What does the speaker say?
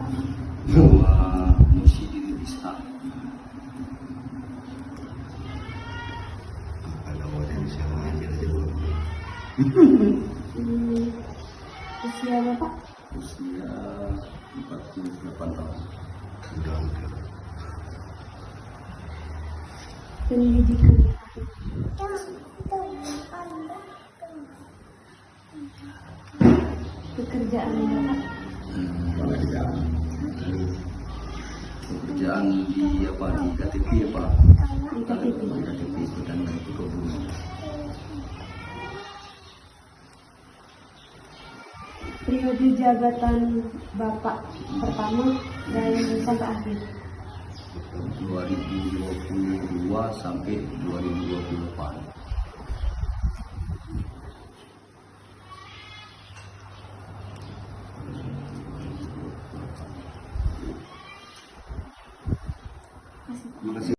Bahwa Muhyiddin Ishak. Kalau mau dari siapa aja dulu. Usia Bapak? Usia 48 tahun. Udah. Pendidikan pekerjaan Bapak? Pekerjaan di apa, di KTP apa? Di KTP. KTP itu dan itu kebun. Periode jabatan Bapak pertama dan sampai akhir. 2022 sampai 2024. Terima kasih.